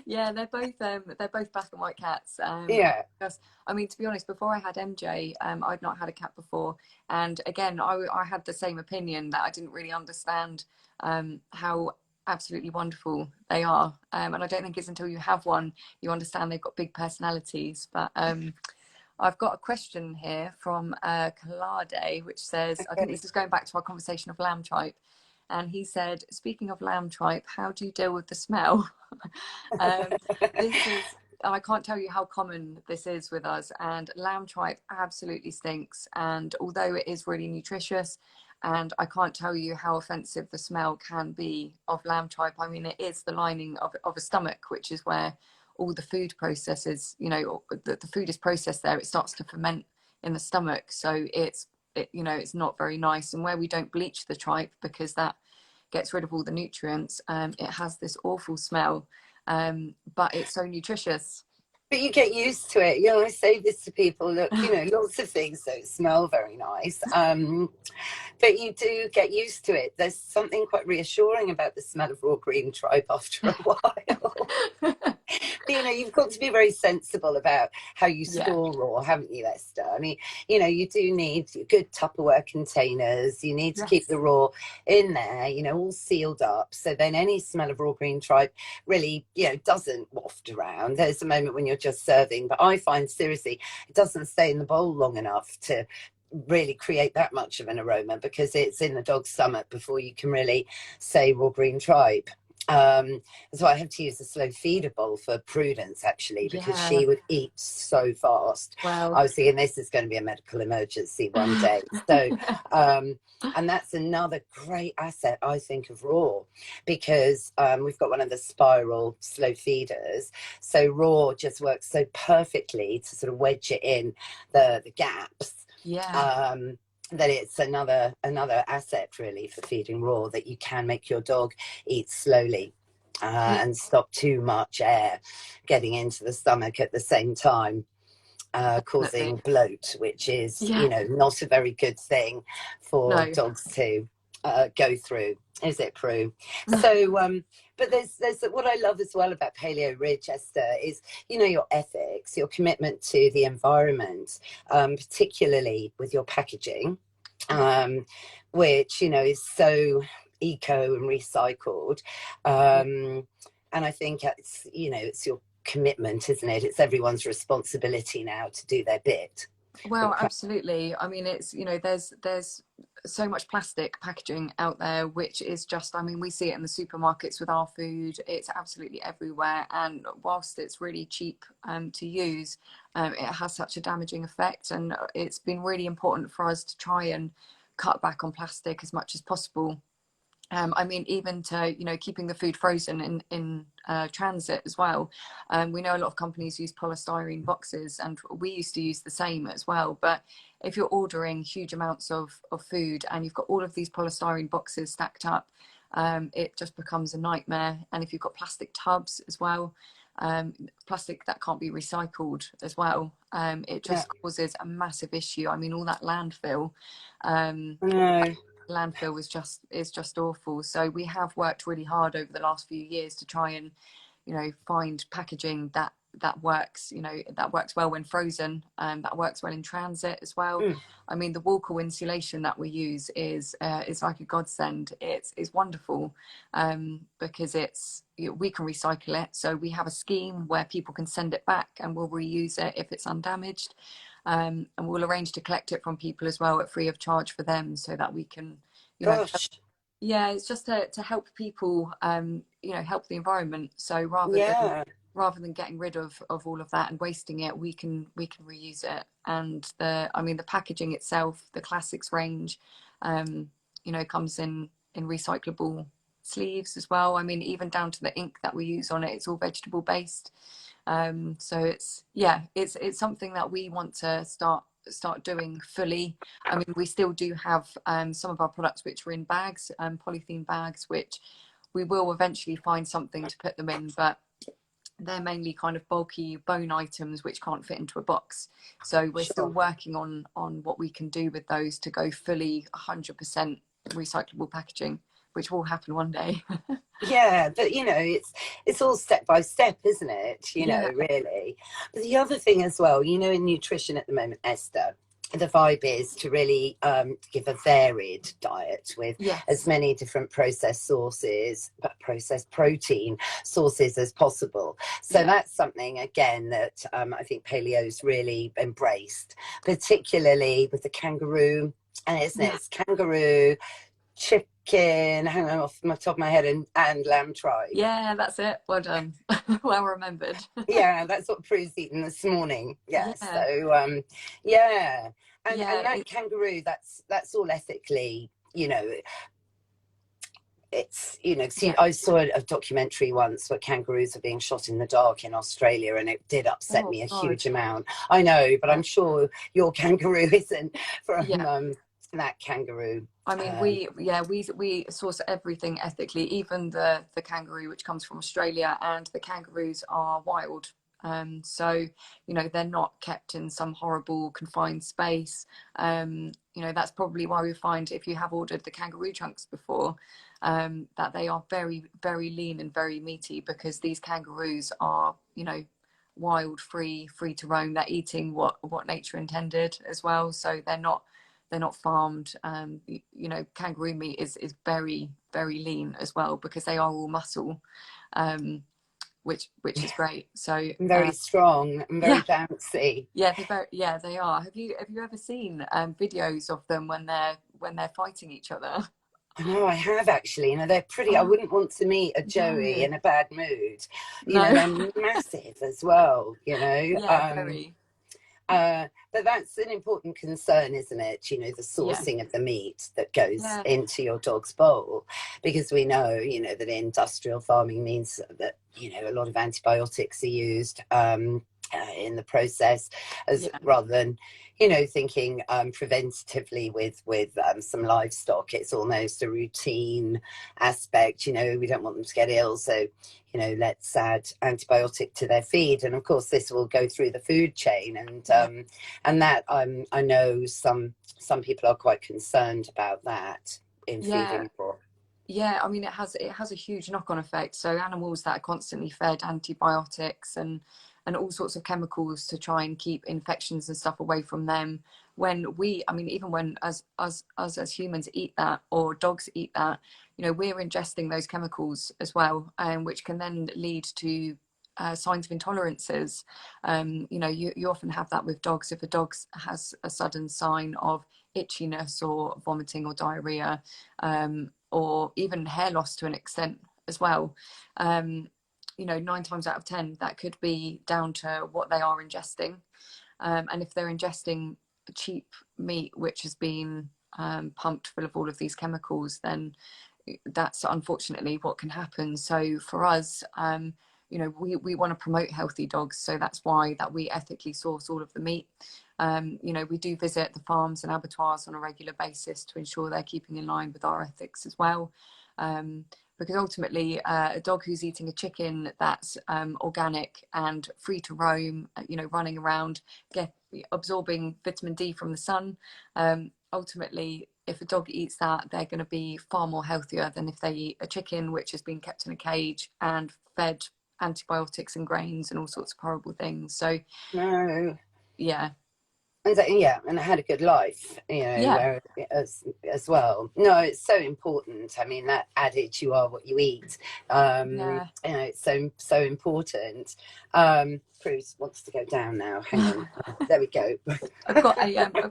Yeah, they're both black and white cats. Because, I mean, to be honest, before I had MJ, I'd not had a cat before, and again, I had the same opinion, that I didn't really understand how absolutely wonderful they are, and I don't think it's until you have one you understand they've got big personalities. But I've got a question here from Kalade, which says, I think this is going back to our conversation of lamb tripe. And he said, speaking of lamb tripe, how do you deal with the smell? I can't tell you how common this is with us. And lamb tripe absolutely stinks. And although it is really nutritious, and I can't tell you how offensive the smell can be of lamb tripe. I mean, it is the lining of a stomach, which is where all the food processes, you know, the food is processed there. It starts to ferment in the stomach. So you know, it's not very nice. And where we don't bleach the tripe, because that gets rid of all the nutrients, it has this awful smell, but it's so nutritious. But you get used to it. You know, I say this to people, look, you know, lots of things don't smell very nice, but you do get used to it. There's something quite reassuring about the smell of raw green tripe after a while. But, you know, you've got to be very sensible about how you store raw, haven't you, Esther? I mean, you know, you do need good Tupperware containers. You need to keep the raw in there, you know, all sealed up. So then any smell of raw green tripe really, you know, doesn't waft around. There's a moment when you're just serving. But I find, seriously, it doesn't stay in the bowl long enough to really create that much of an aroma, because it's in the dog's stomach before you can really say raw green tripe. So I have to use a slow feeder bowl for Prudence, actually, because she would eat so fast. I was thinking this is going to be a medical emergency one day. So and that's another great asset, I think, of Raw, because we've got one of the spiral slow feeders, so Raw just works so perfectly to sort of wedge it in the gaps. That it's another asset really for feeding Raw, that you can make your dog eat slowly and stop too much air getting into the stomach at the same time, causing bloat, which is you know, not a very good thing for dogs to go through, is it, Prue? So but there's what I love as well about Paleo Ridge, Esther, is, you know, your ethics, your commitment to the environment, particularly with your packaging, which, you know, is so eco and recycled, and I think it's, you know, it's your commitment, isn't it? It's everyone's responsibility now to do their bit. Well, absolutely. I mean, it's, you know, there's so much plastic packaging out there, which is just, I mean, we see it in the supermarkets with our food. It's absolutely everywhere. And whilst it's really cheap to use, it has such a damaging effect. And it's been really important for us to try and cut back on plastic as much as possible. I mean, even to, you know, keeping the food frozen in transit as well. We know a lot of companies use polystyrene boxes, and we used to use the same as well. But if you're ordering huge amounts of food and you've got all of these polystyrene boxes stacked up, it just becomes a nightmare. And if you've got plastic tubs as well, plastic that can't be recycled as well, it just causes a massive issue. I mean, all that landfill. Landfill is just awful. So we have worked really hard over the last few years to try and, you know, find packaging that that works, you know, that works well when frozen, that works well in transit as well. I mean, the Walkall insulation that we use is like a godsend. It's wonderful, because we can recycle it. So we have a scheme where people can send it back and we'll reuse it if it's undamaged. And we'll arrange to collect it from people as well at free of charge for them, so that we can, you know, Gosh. yeah, it's just to help people, you know, help the environment. So rather than getting rid of all of that and wasting it, we can reuse it. And I mean, the packaging itself, the classics range, you know, comes in recyclable sleeves as well. I mean, even down to the ink that we use on it, it's all vegetable based. So it's something that we want to start doing fully. I mean, we still do have some of our products which are in bags, polythene bags, which we will eventually find something to put them in, but they're mainly kind of bulky bone items which can't fit into a box. So we're still working on what we can do with those to go fully 100% recyclable packaging, which will happen one day. Yeah, but you know, it's all step by step, isn't it? You know, really. But the other thing as well, you know, in nutrition at the moment, Esther, the vibe is to really give a varied diet with as many different processed sources, but processed protein sources as possible. So that's something, again, that I think paleo's really embraced, particularly with the kangaroo, and isn't it? It's kangaroo, chicken, hang on, off my top of my head, and lamb tribe. Yeah, that's it. Well done. Well remembered. Yeah, that's what Prue's eaten this morning. Yeah. So yeah. And that kangaroo, that's all ethically, you know, it's, you know, see, I saw a documentary once where kangaroos are being shot in the dark in Australia, and it did upset me a huge amount. I know, but I'm sure your kangaroo isn't from that kangaroo. I mean, we source everything ethically, even the kangaroo which comes from Australia, and the kangaroos are wild. So, you know, they're not kept in some horrible confined space. You know, that's probably why we find, if you have ordered the kangaroo chunks before, that they are very, very lean and very meaty, because these kangaroos are, you know, wild, free to roam. They're eating what nature intended as well. So they're not farmed. You know, kangaroo meat is very, very lean as well, because they are all muscle. Which is great. So very strong and very bouncy. Yeah, they are. Have you ever seen videos of them when they're fighting each other? I know, I have actually. You know, they're pretty. I wouldn't want to meet a Joey in a bad mood. You know, they're massive as well. You know, very. But that's an important concern, isn't it? You know, the sourcing of the meat that goes into your dog's bowl, because we know, you know, that industrial farming means that, you know, a lot of antibiotics are used in the process, as rather than, you know, thinking preventatively with some livestock. It's almost a routine aspect. You know, we don't want them to get ill, so, you know, let's add antibiotic to their feed. And of course, this will go through the food chain, and that I know some people are quite concerned about that in feeding for. Yeah, I mean, it has a huge knock-on effect. So animals that are constantly fed antibiotics and all sorts of chemicals to try and keep infections and stuff away from them. Even when us as humans eat that, or dogs eat that, you know, we're ingesting those chemicals as well, which can then lead to signs of intolerances. You know, you often have that with dogs. If a dog has a sudden sign of itchiness or vomiting or diarrhea, or even hair loss to an extent as well, you know, 9 times out of 10 that could be down to what they are ingesting. And if they're ingesting cheap meat which has been pumped full of all of these chemicals, then that's unfortunately what can happen. So for us, you know, we want to promote healthy dogs, so that's why that we ethically source all of the meat. You know, we do visit the farms and abattoirs on a regular basis to ensure they're keeping in line with our ethics as well. Because ultimately, a dog who's eating a chicken that's organic and free to roam, you know, running around, absorbing vitamin D from the sun, ultimately, if a dog eats that, they're going to be far more healthier than if they eat a chicken which has been kept in a cage and fed antibiotics and grains and all sorts of horrible things. So No. yeah. Yeah, and I had a good life, Yeah. where as well. No, it's so important. I mean, that adage, "You are what you eat." Yeah. It's so important. Bruce wants to go down now. Hang on. There we go. I've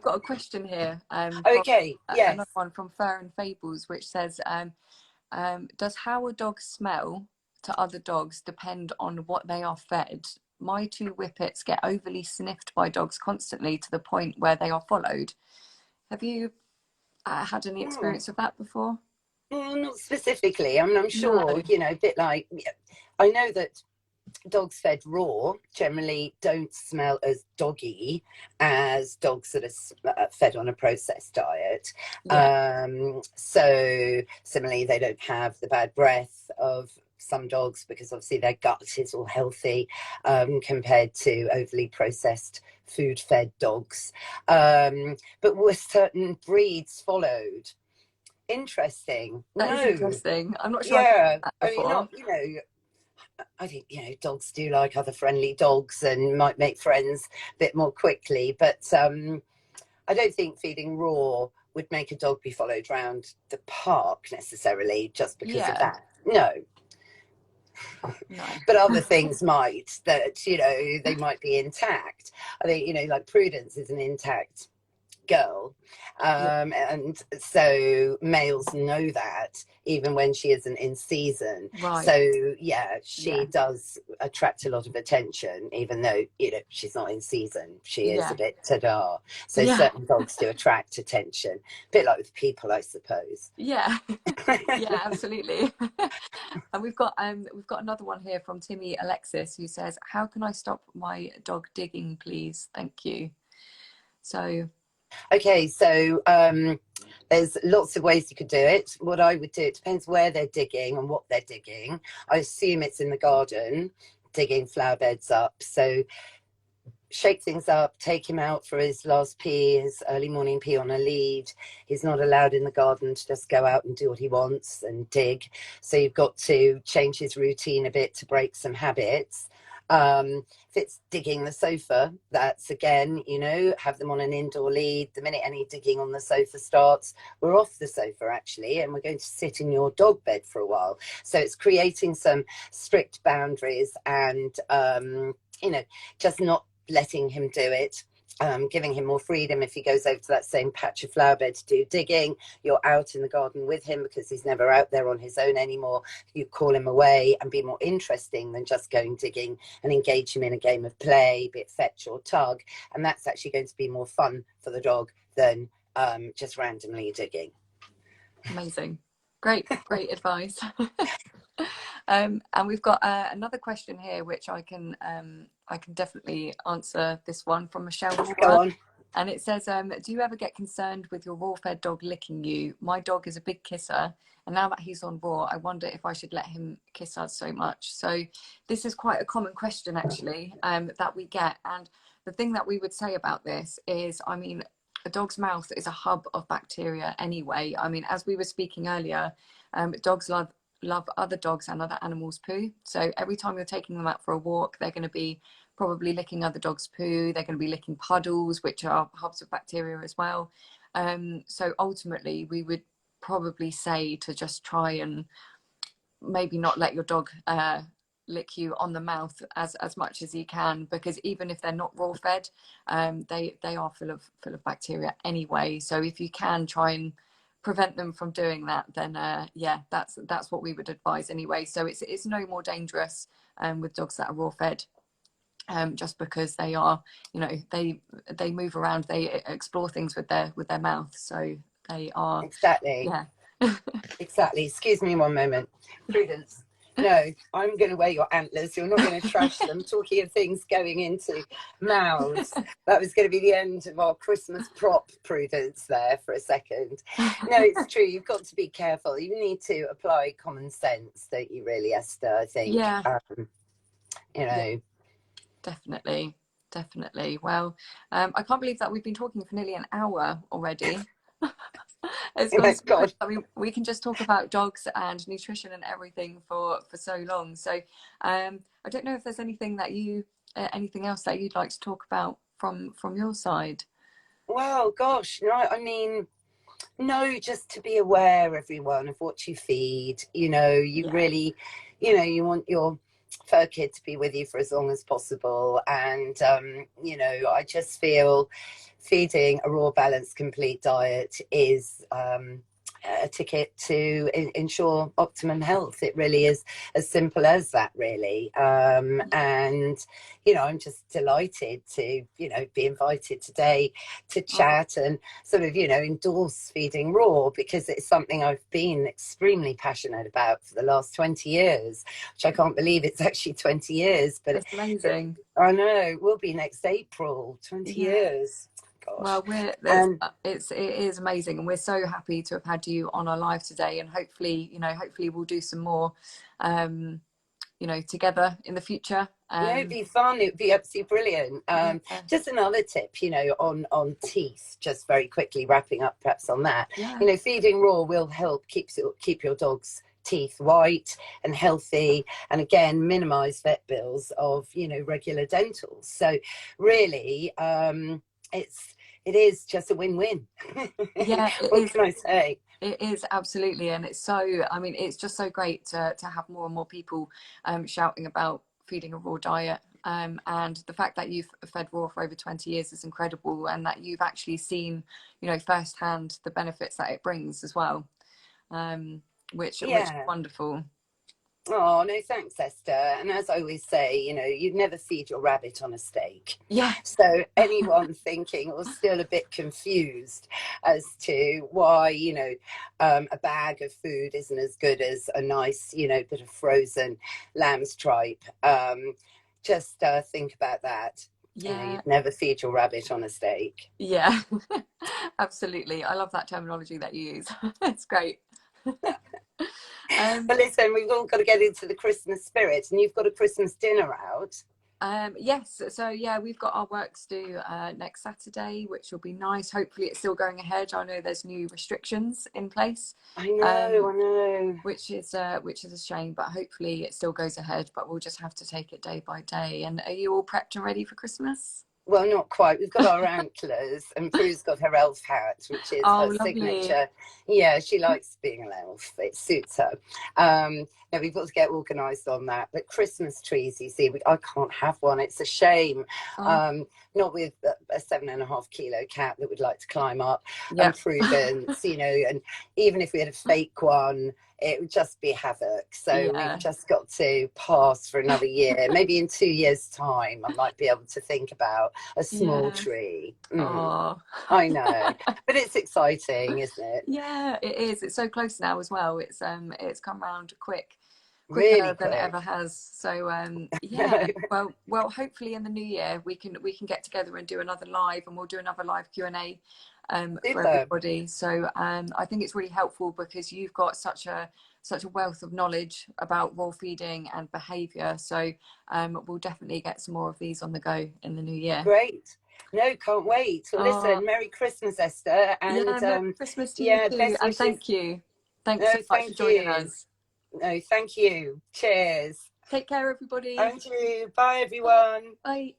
got a question here. Okay. Yes. Another one from Fur and Fables, which says, does how a dog smell to other dogs depend on what they are fed? My 2 whippets get overly sniffed by dogs constantly to the point where they are followed. Have you had any experience of that before? Not specifically. I mean, I'm sure, No. a bit like, I know that dogs fed raw generally don't smell as doggy as dogs that are fed on a processed diet. Yeah. So similarly, they don't have the bad breath of some dogs, because obviously their gut is all healthy, compared to overly processed food fed dogs. But were certain breeds followed? Interesting. That is No. interesting. I'm not sure I've Yeah. heard that I mean, before. not, I think, dogs do like other friendly dogs and might make friends a bit more quickly. But I don't think feeding raw would make a dog be followed around the park necessarily just because of Yeah. that. No. No. But other things might, that, they might be intact. I think, like Prudence is an intact girl, Yeah. and so males know that even when she isn't in season. Right. So yeah, she Yeah. does attract a lot of attention, even though she's not in season. She is Yeah. a bit ta-da. So Yeah. certain dogs do attract attention, a bit like with people, I suppose. Yeah. Yeah, absolutely. And we've got another one here from Timmy Alexis, who says, how can I stop my dog digging, please? Thank you. So okay, so there's lots of ways you could do it. What I would do, it depends where they're digging and what they're digging. I assume it's in the garden, digging flower beds up. So shake things up, take him out for his last pee, his early morning pee on a lead. He's not allowed in the garden to just go out and do what he wants and dig. So you've got to change his routine a bit to break some habits. If it's digging the sofa, that's again, have them on an indoor lead. The minute any digging on the sofa starts, we're off the sofa actually, and we're going to sit in your dog bed for a while. So it's creating some strict boundaries and, just not letting him do it, giving him more freedom. If he goes over to that same patch of flower bed to do digging, you're out in the garden with him because he's never out there on his own anymore. You call him away and be more interesting than just going digging, and engage him in a game of play, be it fetch or tug. And that's actually going to be more fun for the dog than just randomly digging. amazing. Great advice. And we've got another question here, which I can definitely answer this one from Michelle Moore. Go on. And it says, do you ever get concerned with your raw fed dog licking you? My dog is a big kisser, and now that he's on raw, I wonder if I should let him kiss us so much. So this is quite a common question actually, that we get. And the thing that we would say about this is, I mean, a dog's mouth is a hub of bacteria anyway. I mean, as we were speaking earlier, dogs love other dogs and other animals' poo. So every time you're taking them out for a walk, they're going to be probably licking other dogs' poo. They're going to be licking puddles, which are hubs of bacteria as well. So ultimately, we would probably say to just try and maybe not let your dog lick you on the mouth as much as you can, because even if they're not raw fed, they are full of bacteria anyway. So if you can try and prevent them from doing that, then yeah, that's what we would advise anyway. So it's no more dangerous with dogs that are raw fed, just because they are, they move around, they explore things with their mouth, so they are Exactly. yeah. Exactly. Excuse me one moment. Prudence. No, I'm going to wear your antlers. You're not going to trash them. Talking of things going into mouths, that was going to be the end of our Christmas prop, Prudence, there for a second. No, it's true. You've got to be careful. You need to apply common sense, don't you, really, Esther? I think. Yeah. Yeah, definitely. Well, I can't believe that we've been talking for nearly an hour already. It's Oh gone my so quick. God. I mean, we can just talk about dogs and nutrition and everything for so long. So I don't know if there's anything that you anything else that you'd like to talk about from your side. Well, gosh, no, I mean, no, just to be aware, everyone, of what you feed. You know, you Yeah. really, you want your fur kid to be with you for as long as possible. And, I just feel feeding a raw, balanced, complete diet is a ticket to ensure optimum health. It really is as simple as that, really. And, I'm just delighted to, be invited today to Oh, chat and sort of, endorse feeding raw, because it's something I've been extremely passionate about for the last 20 years, which I can't believe it's actually 20 years, but it's amazing. I know it will be next April, 20 Yeah. years. Gosh. Well, And it is amazing, and we're so happy to have had you on our live today. And hopefully, hopefully we'll do some more, together in the future. yeah, it'd be fun. It'd be absolutely brilliant. Yeah, Just another tip, on teeth. Just very quickly wrapping up, perhaps on that. yeah, Feeding raw will help keep your dog's teeth white and healthy, and again minimize vet bills of regular dentals. So really, it is just a win-win. yeah. It What is. can I say? It is absolutely, and it's so. I mean, it's just so great to have more and more people shouting about feeding a raw diet. And the fact that you've fed raw for over 20 years is incredible, and that you've actually seen, firsthand the benefits that it brings as well, which is Yeah. wonderful. Oh, no, thanks, Esther. And as I always say, you'd never feed your rabbit on a steak. Yeah, So anyone thinking or still a bit confused as to why, a bag of food isn't as good as a nice, bit of frozen lamb's tripe, just think about that. yeah, You'd never feed your rabbit on a steak. yeah. Absolutely. I love that terminology that you use. It's great. um, But listen, we've all got to get into the Christmas spirit, and you've got a Christmas dinner out. Yes, so yeah, we've got our works due next Saturday, which will be nice. Hopefully, it's still going ahead. I know there's new restrictions in place, I know, I know. which is a shame, but hopefully it still goes ahead. But we'll just have to take it day by day. And are you all prepped and ready for Christmas? Well, not quite. We've got our antlers, and Prue's got her elf hat, which is her Oh, lovely. signature. Yeah, she likes being an elf. It suits her. No, we've got to get organised on that. But Christmas trees, you see, I can't have one. It's a shame. Oh, Not with a 7.5 kilo cat that would like to climb up. yeah, And Prudence, and even if we had a fake one, it would just be havoc. So we've yeah. just got to pass for another year. Maybe in 2 years' time, I might be able to think about a small Yeah. tree. Oh, I know, but it's exciting, isn't it? yeah. It is. It's so close now as well. It's come round Really quicker than it quick. ever has. So yeah, well, hopefully in the new year we can get together and do another live, and we'll do another live Q&A for Super. everybody. So I think it's really helpful because you've got such a wealth of knowledge about raw feeding and behavior. So we'll definitely get some more of these on the go in the new year. Great. No, can't wait. Well, Oh, listen, Merry Christmas, Esther, yeah, and Merry Christmas to you yeah, too, best and wishes. thank you. Thanks so No, much for thank joining you. us. No, thank you. Cheers. Take care, everybody. And you. Bye, everyone. Bye.